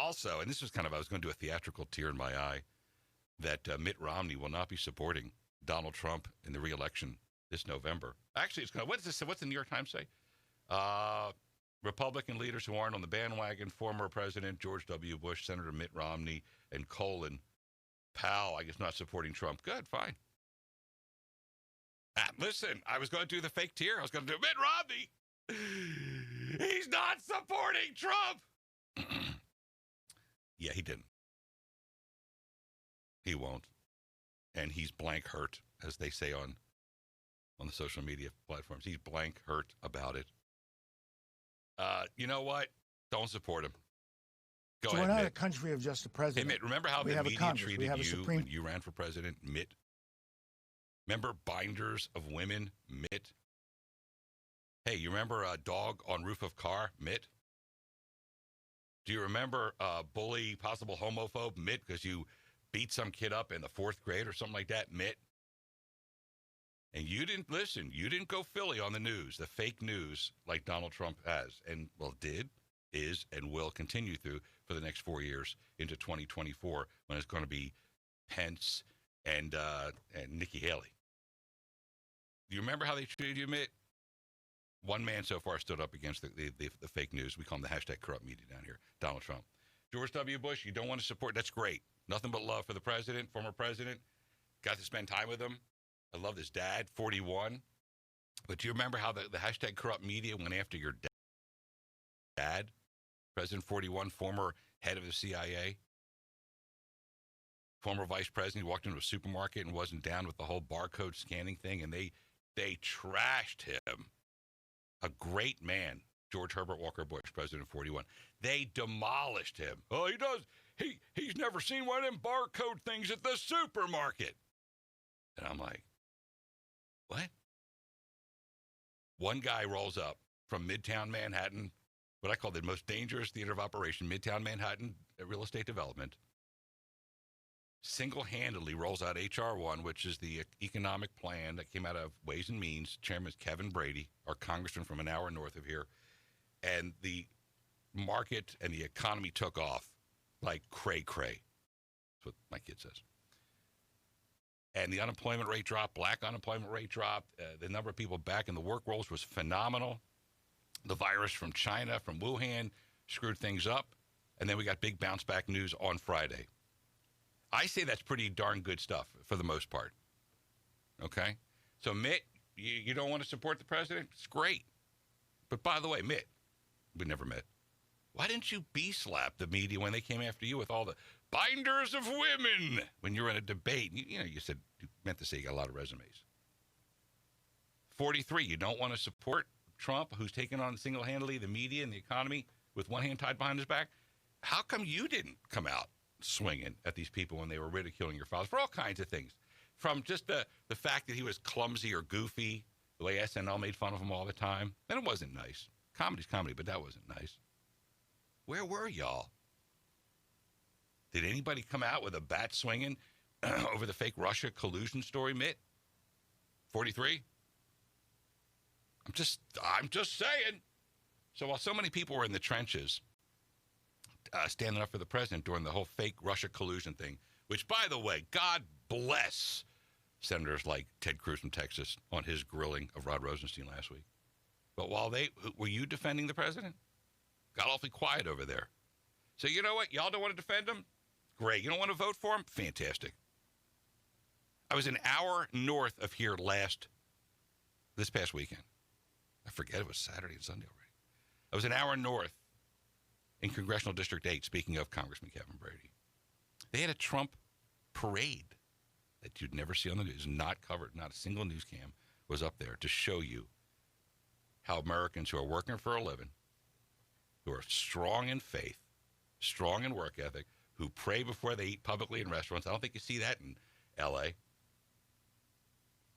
also, and this was I was going to do a theatrical tear in my eye, that Mitt Romney will not be supporting Donald Trump in the re-election this November. Actually, it's what's the New York Times say? Republican leaders who aren't on the bandwagon, former President George W. Bush, Senator Mitt Romney, and Colin Powell, I guess, not supporting Trump. Good, fine. Listen, I was going to do the fake tear. I was going to do Mitt Romney. He's not supporting Trump. Yeah, he didn't. He won't. And he's blank hurt, as they say on the social media platforms. He's blank hurt about it. You know what? Don't support him. Go ahead, we're not Mitt. a country of just a president. Hey, Mitt, remember how the media treated you when you ran for president, Mitt? Remember binders of women, Mitt? Hey, you remember a dog on roof of car, Mitt? Do you remember bully, possible homophobe, Mitt, because you beat some kid up in the 4th grade or something like that, Mitt? And you didn't listen. You didn't go Philly on the news, the fake news like Donald Trump has, and did, is, and will continue through for the next 4 years into 2024 when it's going to be Pence and Nikki Haley. Do you remember how they treated you, Mitt? One man so far stood up against the fake news. We call him the hashtag corrupt media down here, Donald Trump. George W. Bush, you don't want to support. That's great. Nothing but love for the president, former president. Got to spend time with him. I love his dad, 41. But do you remember how the hashtag corrupt media went after your dad, President 41, former head of the CIA, former vice president? He walked into a supermarket and wasn't down with the whole barcode scanning thing, and they trashed him. A great man, George Herbert Walker Bush, President 41. They demolished him. Oh, he does. He's never seen one of them barcode things at the supermarket. And I'm like, what? One guy rolls up from Midtown Manhattan, what I call the most dangerous theater of operation, Midtown Manhattan real estate development, single-handedly rolls out H.R. 1, which is the economic plan that came out of Ways and Means. Chairman Kevin Brady, our congressman from an hour north of here. And the market and the economy took off like cray-cray. That's what my kid says. And the unemployment rate dropped, black unemployment rate dropped. The number of people back in the work rolls was phenomenal. The virus from China, from Wuhan, screwed things up. And then we got big bounce back news on Friday. I say that's pretty darn good stuff for the most part. Okay? So, Mitt, you don't want to support the president? It's great. But by the way, Mitt, we never met. Why didn't you slap the media when they came after you with all the binders of women when you were in a debate? You said you meant to say you got a lot of resumes. 43, you don't want to support Trump, who's taken on single-handedly the media and the economy with one hand tied behind his back. How come you didn't come out swinging at these people when they were ridiculing your father for all kinds of things? From just the fact that he was clumsy or goofy, the way SNL made fun of him all the time. Then it wasn't nice. Comedy's comedy, but that wasn't nice. Where were y'all? Did anybody come out with a bat swinging over the fake Russia collusion story, Mitt? 43? I'm just saying. So while so many people were in the trenches standing up for the president during the whole fake Russia collusion thing, which, by the way, God bless senators like Ted Cruz from Texas on his grilling of Rod Rosenstein last week. But were you defending the president? Got awfully quiet over there. So you know what? Y'all don't want to defend him? Great. You don't want to vote for him? Fantastic. I was an hour north of here this past weekend. I forget it was Saturday and Sunday already. I was an hour north in Congressional District 8, speaking of Congressman Kevin Brady. They had a Trump parade that you'd never see on the news, not covered. Not a single news cam was up there to show you how Americans who are working for a living, who are strong in faith, strong in work ethic, who pray before they eat publicly in restaurants. I don't think you see that in L.A.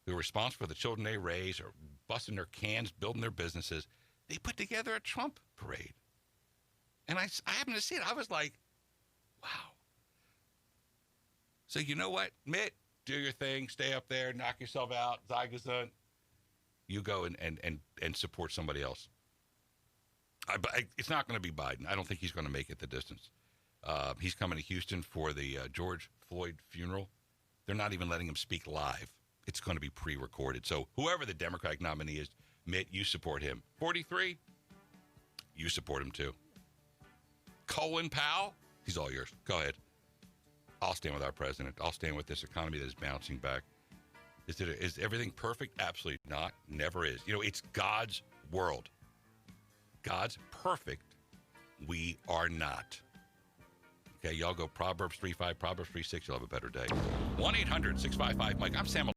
Who are responsible for the children they raise, or busting their cans, building their businesses. They put together a Trump parade. And I happened to see it. I was like, wow. So you know what, Mitt? Do your thing. Stay up there. Knock yourself out. Zygazun. You go and support somebody else. It's not going to be Biden. I don't think he's going to make it the distance. He's coming to Houston for the George Floyd funeral. They're not even letting him speak live. It's going to be pre-recorded. So whoever the Democratic nominee is, Mitt, you support him. 43, you support him too. Colin Powell, he's all yours. Go ahead. I'll stand with our president. I'll stand with this economy that is bouncing back. Is everything perfect? Absolutely not. Never is. You know, it's God's world. God's perfect. We are not. Okay, y'all go Proverbs 3:5, Proverbs 3:6. You'll have a better day. 1-800-655-Mike. I'm Sam Malone.